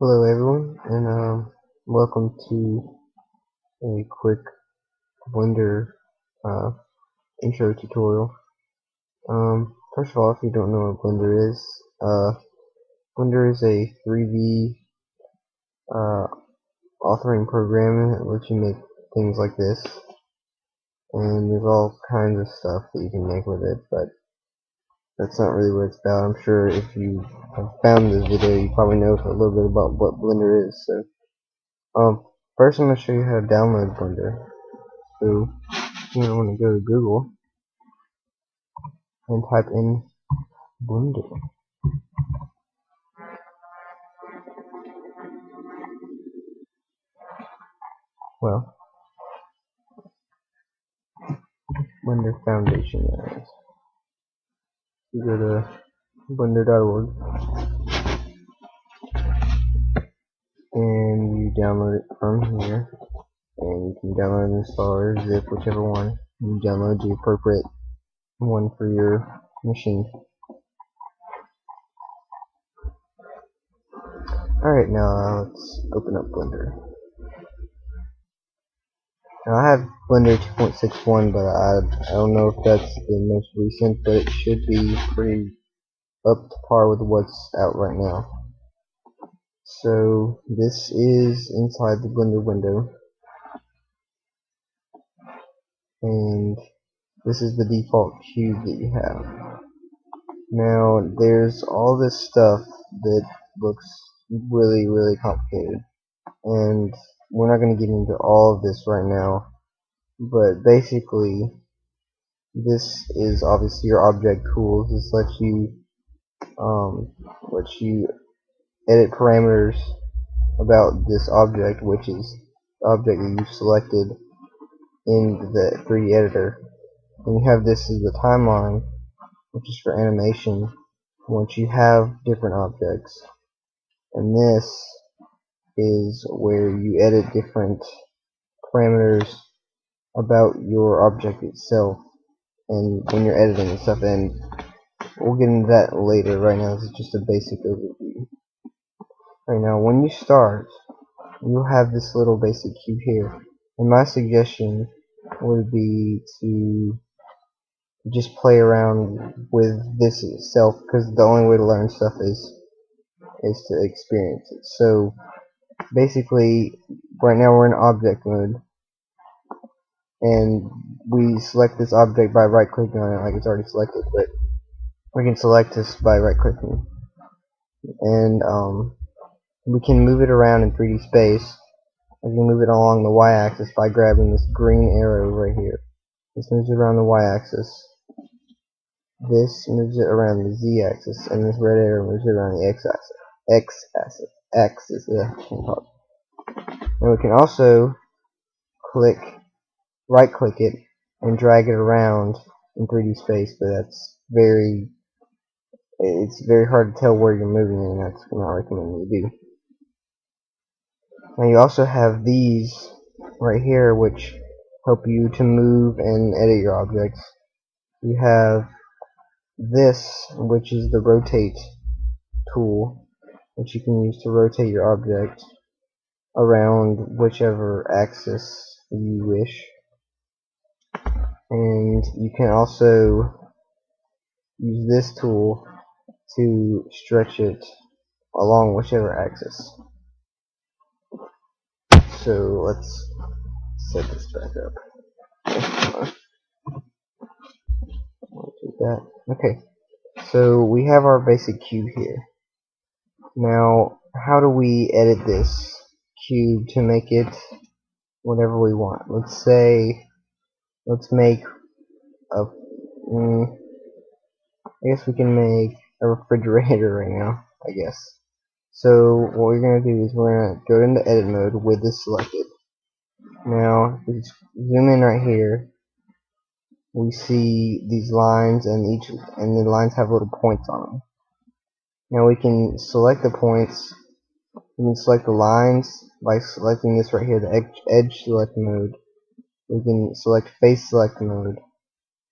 Hello everyone, and welcome to a quick Blender uh, intro tutorial. First of all, if you don't know what Blender is a 3D uh, authoring program that lets you make things like this, and there's all kinds of stuff that you can make with it, but that's not really what it's about. I'm sure if you have found this video, you probably know a little bit about what Blender is. So, first I'm going to show you how to download Blender. So you're going to want to go to Google and type in Blender. Well, Blender Foundation that is. You go to blender.org and you download it from here. And you can download and install or zip, whichever one. You download the appropriate one for your machine. Alright, now let's open up Blender. Now I have Blender 2.61, but I don't know if that's the most recent, but it should be pretty up to par with what's out right now. So this is inside the Blender window, and this is the default cube that you have. Now there's all this stuff that looks really complicated, and we're not going to get into all of this right now, but basically this is obviously your object tools. This lets you edit parameters about this object, which is the object that you selected in the 3D editor. And you have this as the timeline, which is for animation once you have different objects. And this is where you edit different parameters about your object itself and when you're editing and stuff, and we'll get into that later. Right now this is just a basic overview. Right now when you start, you'll have this little basic cube here, and my suggestion would be to just play around with this itself, because the only way to learn stuff is to experience it. So basically right now we're in object mode, and we select this object by right clicking on it like it's already selected, but we can select this by right clicking, and we can move it around in 3D space. We can move it along the y-axis by grabbing this green arrow right here. This moves it around the y-axis. This moves it around the z-axis, and this red arrow moves it around the x-axis. Axis. Can't talk. And we can also right click it and drag it around in 3D space, but it's very hard to tell where you're moving, and that's not recommended you do. Now you also have these right here, which help you to move and edit your objects. You have this, which is the rotate tool, which you can use to rotate your object around whichever axis you wish. And you can also use this tool to stretch it along whichever axis. So let's set this back up. Do that. Okay, so we have our basic cube here. Now, how do we edit this cube to make it whatever we want? Let's make a, I guess we can make a refrigerator right now, I guess. So what we're going to do is we're going to go into edit mode with this selected. Now, if we zoom in right here, we see these lines, and the lines have little points on them. Now we can select the points. We can select the lines by selecting this right here, the edge select mode. We can select face select mode,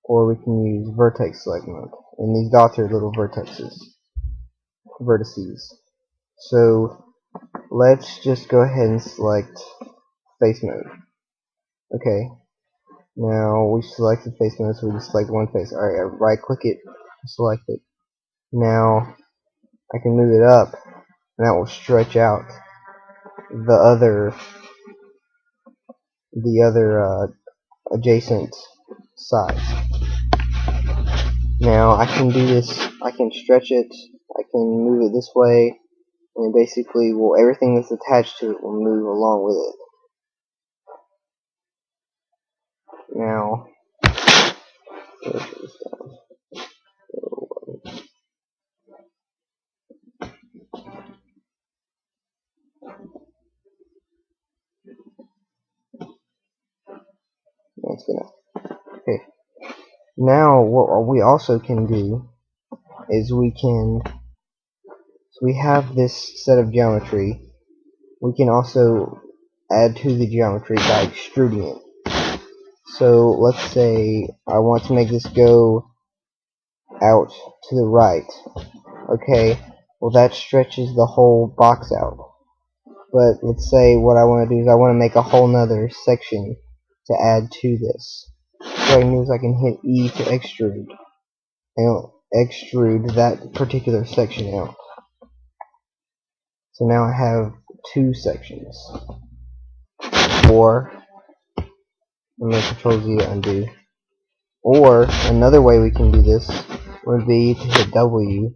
or we can use vertex select mode. And these dots are little vertices. So let's just go ahead and select face mode. Okay, now we selected face mode, so we just select one face. Alright, I right click it, select it. Now I can move it up, and that will stretch out the other adjacent sides. Now I can do this, I can stretch it, I can move it this way, and basically everything that's attached to it will move along with it. Now, that's gonna, okay. Now what we also can do is we have this set of geometry. We can also add to the geometry by extruding it. So let's say I want to make this go out to the right. Okay, well that stretches the whole box out. But let's say what I want to do is I want to make a whole nother section to add to this. So what I can do is I can hit E to extrude, and it'll extrude that particular section out. So now I have two sections. Or I'm going to Control Z to undo. Or another way we can do this would be to hit W,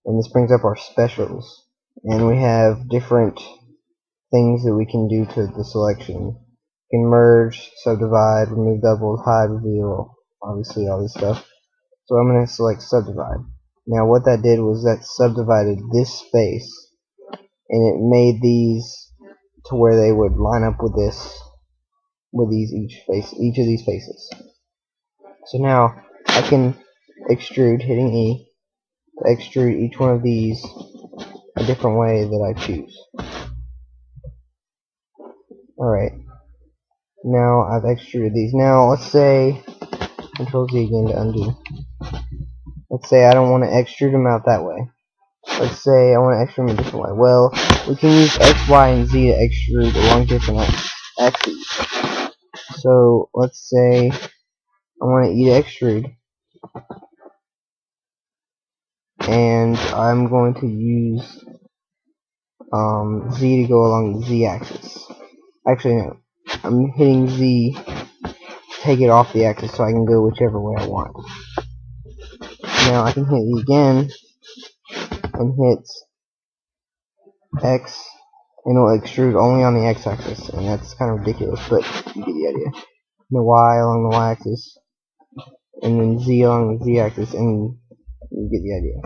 and this brings up our specials. And we have different things that we can do to the selection. We can merge, subdivide, remove doubles, hide, reveal, obviously all this stuff. So I'm going to select subdivide. Now what that did was that subdivided this space, and it made these to where they would line up with this, with each of these faces. So now I can extrude, hitting E, to extrude each one of these a different way that I choose. Alright, now I've extruded these. Now let's say, Control Z again to undo. Let's say I don't want to extrude them out that way. Let's say I want to extrude them a different way. Well, we can use X, Y, and Z to extrude along different axes. So let's say I want to E to extrude, and I'm going to use Z to go along the Z axis. Actually, no. I'm hitting Z to take it off the axis so I can go whichever way I want. Now I can hit E again and hit X, and it'll extrude only on the X axis, and that's kind of ridiculous, but you get the idea. The Y along the Y axis, and then Z along the Z axis, and you get the idea.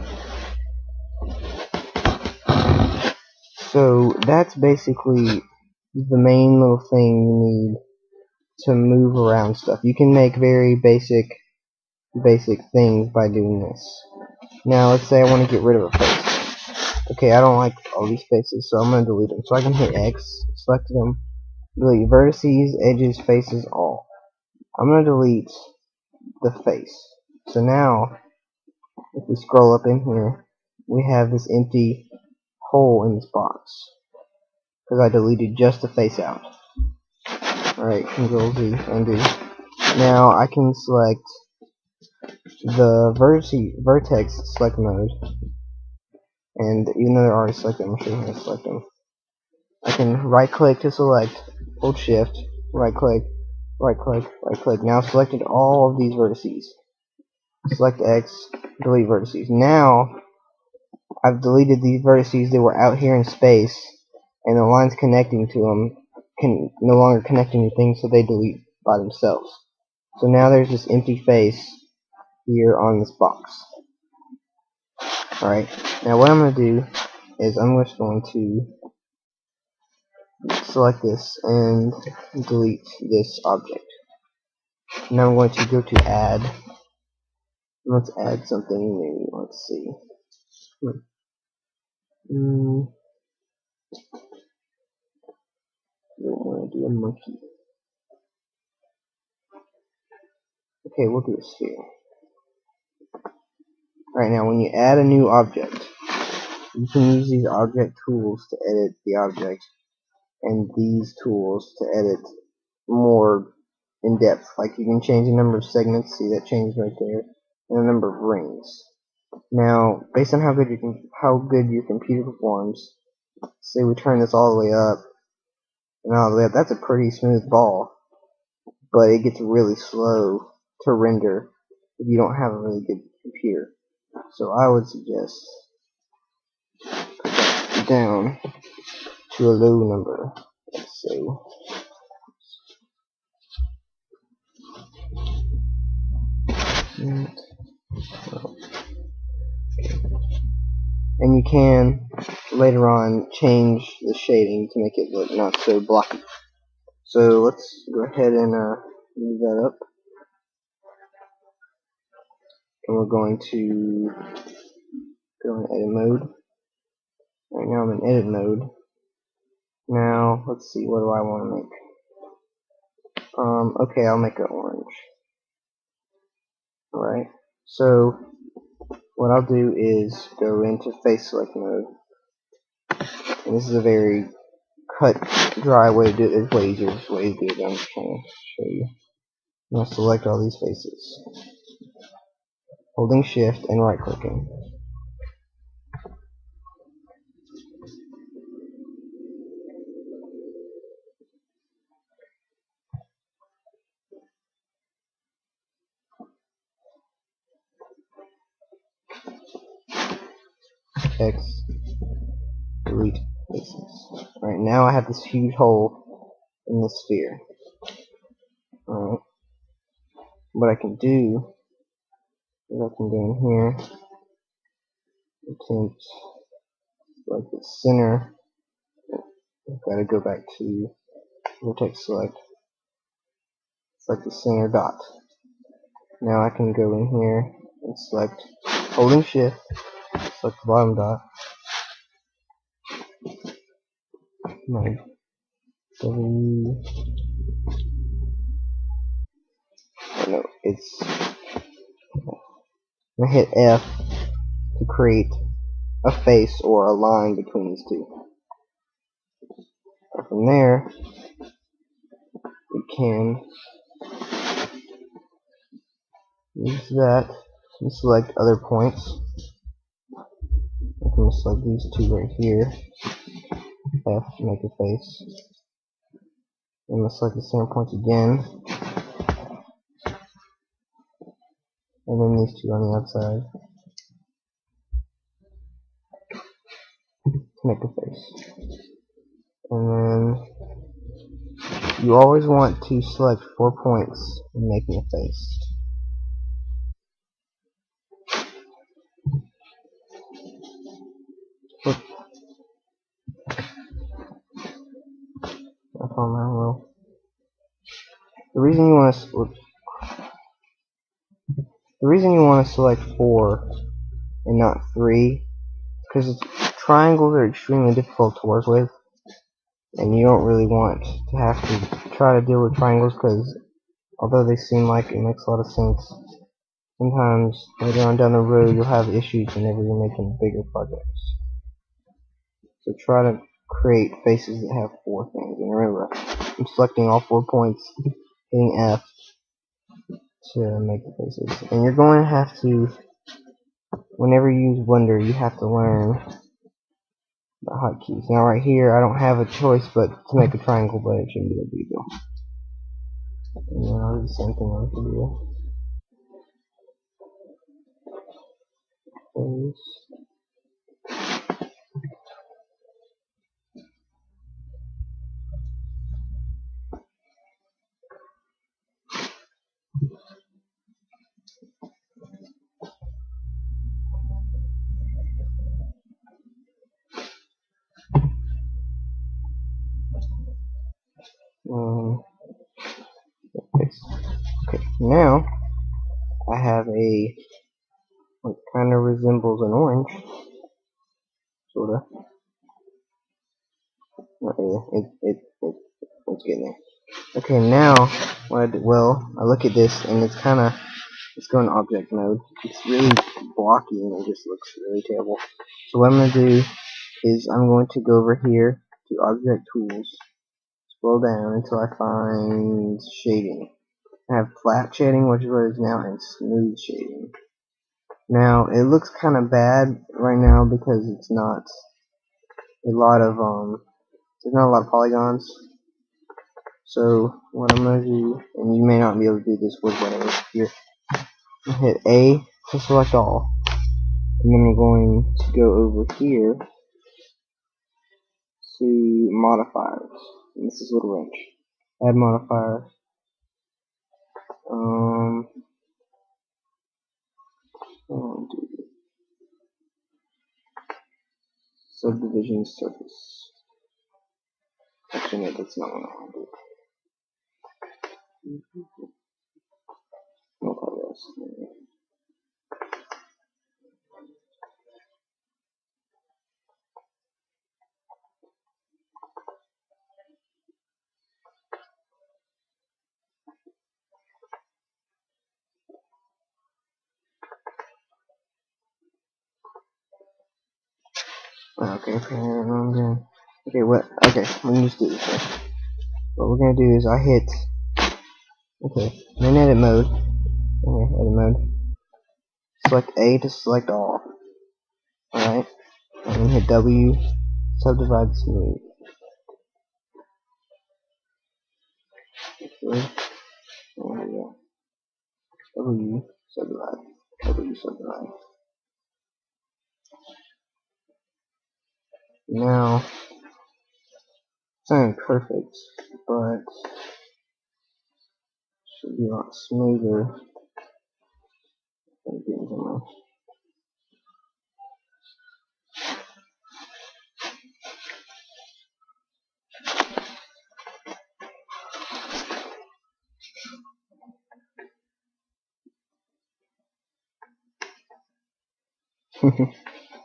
So that's basically the main little thing you need to move around stuff. You can make very basic things by doing this. Now let's say I want to get rid of a face. Okay, I don't like all these faces, so I'm going to delete them. So I can hit X, select them, delete vertices, edges, faces, all. I'm going to delete the face. So now, if we scroll up in here, we have this empty hole in this box, because I deleted just the face out. Alright, Control Z, undo. Now I can select the vertex select mode, and even though they're already selected, I'm going to show you how to select them. I can right click to select, hold shift, right click, right click, right click. Now I've selected all of these vertices. Select X, delete vertices. Now I've deleted these vertices that were out here in space, and the lines connecting to them can no longer connect anything, so they delete by themselves. So now there's this empty face here on this box. Alright, now what I'm going to do is I'm just going to select this and delete this object. Now I'm going to go to add. Let's add something new. Let's see. We want to do a monkey. Okay, we'll do a sphere. Alright, now when you add a new object, You can use these object tools to edit the object, and these tools to edit more in depth. Like you can change the number of segments, see that change right there, and the number of rings. Now, based on how good your computer performs, say we turn this all the way up and all the way up, that's a pretty smooth ball, but it gets really slow to render if you don't have a really good computer. So I would suggest put that down to a low number. Let's say and you can later on change the shading to make it look not so blocky. So let's go ahead and move that up, and we're going to go in edit mode. Right now I'm in edit mode. Now let's see, what do I want to make? Okay, I'll make it orange. Alright, so what I'll do is go into face select mode, and this is a very cut dry way to do it. There's way easier way to do it. I'm just trying to show you. I'm going to select all these faces, holding shift and right clicking. X, delete faces. Alright, now I have this huge hole in the sphere. Alright, what I can do is I can go in here and like the center. I've got to go back to vertex select. Select the center dot. Now I can go in here and select, holding shift, select the bottom dot. My W. Oh no, it's. I'm gonna hit F to create a face or a line between these two. And from there, we can use that to select other points. I'm going to select these two right here. F to make a face. I'm going to select the center points again. And then these two on the outside to make a face. And then you always want to select 4 points when making a face. The reason you want to select 4 and not 3, because triangles are extremely difficult to work with, and you don't really want to have to try to deal with triangles, because although they seem like it makes a lot of sense, sometimes later on down the road you'll have issues whenever you're making bigger projects. So try to create faces that have 4 things, and remember, I'm selecting all 4 points, hitting F to make the faces. And you're going to have to, whenever you use Blender, you have to learn the hotkeys. Now right here, I don't have a choice but to make a triangle, but it shouldn't be a big deal. And then I'll do the same thing over here. Face. Okay, now I have a what kind of resembles an orange, sorta. It's getting there. Okay, now what I do, well, I look at this and it's kind of let's go in object mode. It's really blocky and it just looks really terrible. So what I'm going to do is I'm going to go over here to object tools, scroll down until I find shading. I have flat shading, which is what it is now, and smooth shading. Now it looks kind of bad right now because it's not a lot of there's not a lot of polygons. So what I'm gonna do, and you may not be able to do this with whatever here. Hit A to select all, and then we're going to go over here to modifiers. And this is little wrench. Add modifier. Oh, dude. Subdivision surface. Actually, no, that's not what I want to do. Multi-rows. Okay, okay, what? Okay, let me just do this. Right? What we're gonna do is I hit. Okay, I'm in edit mode. Okay, edit mode. Select A to select all. Alright, and then hit W. Subdivide smooth. Okay. Oh, there we go. W subdivide. W subdivide. Now, it's not perfect, but should be a lot smoother.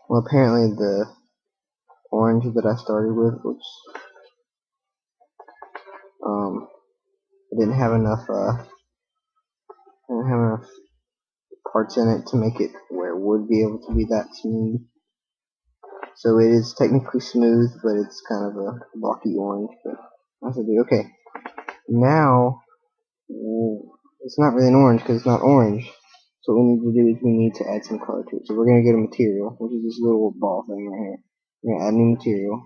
Well, apparently the orange that I started with, which I didn't have enough parts in it to make it where it would be able to be that smooth. So it is technically smooth, but it's kind of a blocky orange. But that's a do. Okay, now it's not really an orange because it's not orange. So what we need to do is we need to add some color to it. So we're gonna get a material, which is this little ball thing right here. We're gonna add new material,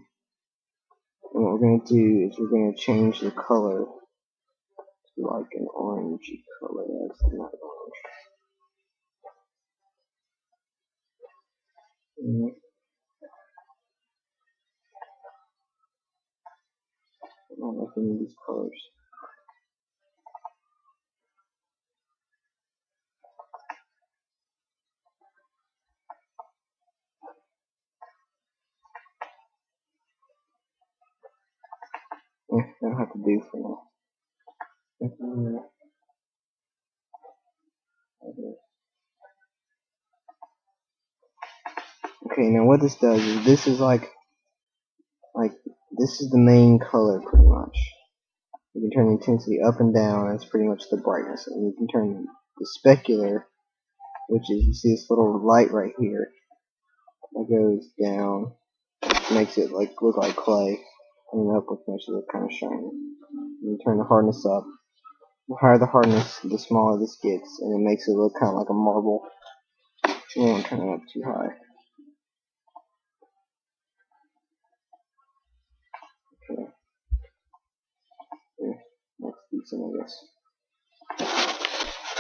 and what we're gonna do is we're gonna change the color to like an orangey color. That's not orange. I don't like any of these colors. That'll have to do for now. Okay, now what this does is this is like this is the main color pretty much. You can turn the intensity up and down, and it's pretty much the brightness. And you can turn the specular, which is, you see this little light right here, that goes down, makes it like look like clay, and then up, which makes it look kind of shiny. And you turn the hardness up. The higher the hardness, the smaller this gets, and it makes it look kind of like a marble. You don't want to turn it up too high. Okay. Yeah, that's decent, I guess.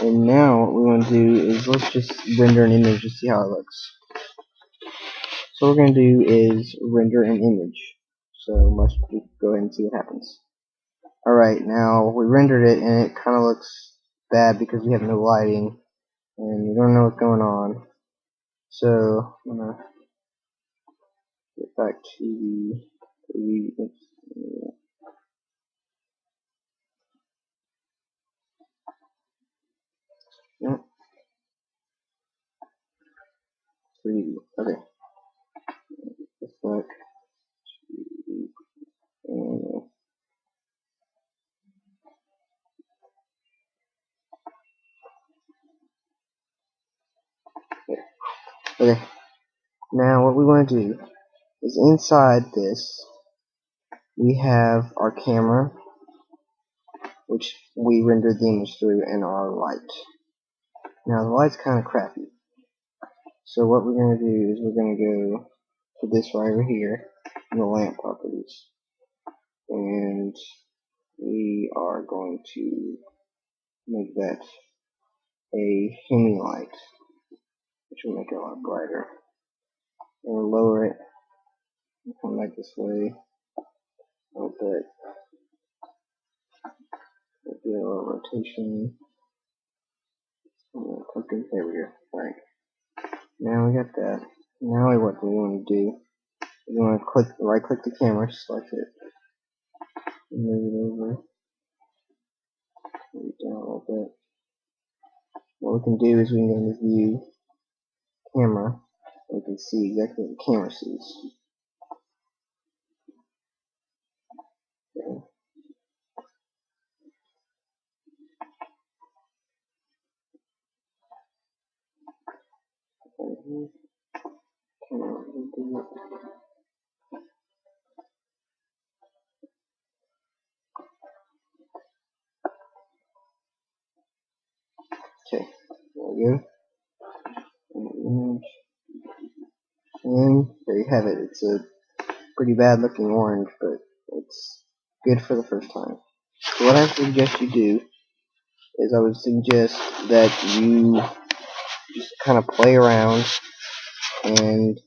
And now what we want to do is let's just render an image to see how it looks. So what we're going to do is render an image. So let's go ahead and see what happens. Alright, now we rendered it and it kind of looks bad because we have no lighting and we don't know what's going on. So I'm going to get back to the yeah, 3D. Okay. Just like and Okay, now what we want to do is inside this we have our camera, which we rendered the image through, and our light. Now the light's kind of crappy, so what we're going to do is we're going to go to this right over here in the lamp properties, and we are going to make that a hemi light, which will make it a lot brighter. And we'll lower it and come back this way a little bit. We'll do a little rotation. Okay, there we go. Alright. Now we got that. Now what we want to do is we want to right click the camera, select it, and move it over, move it down a little bit. What we can do is we can go into view, camera, and we can see exactly what the camera sees. Okay. Okay, there we go. Image. And there you have it. It's a pretty bad looking orange, but it's good for the first time. So what I suggest you do is I would suggest that you just kind of play around and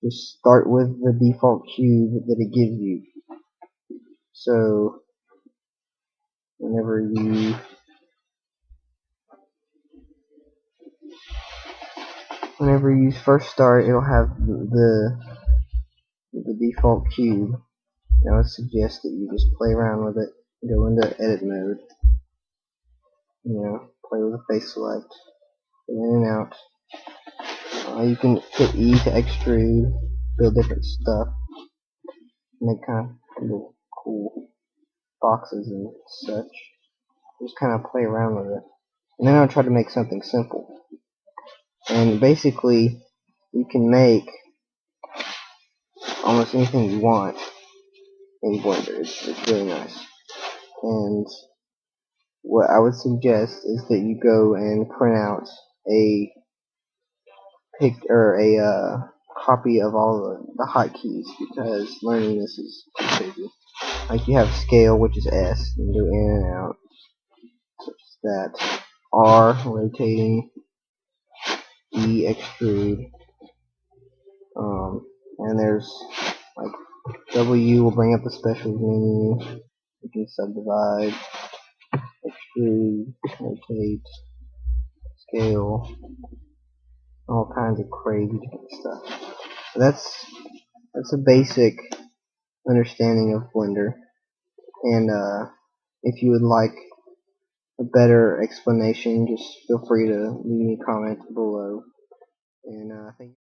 just start with the default cube that it gives you. So whenever you first start, it'll have the default cube. I would suggest that you just play around with it, go into edit mode, play with the face select, in and out. You can hit E to extrude, build different stuff, make kind of little cool boxes and such. Just kind of play around with it. And then I'll try to make something simple. And basically, you can make almost anything you want in Blender. It's really nice. And what I would suggest is that you go and print out a copy of all the hotkeys, because learning this is crazy. Like you have scale, which is S, and go in and out, such as that. R, rotating. E, extrude. And there's like W will bring up the special menu. You can subdivide, extrude, rotate, scale, all kinds of crazy different stuff. So that's a basic understanding of Blender. And if you would like a better explanation, just feel free to leave me a comment below. And thank you.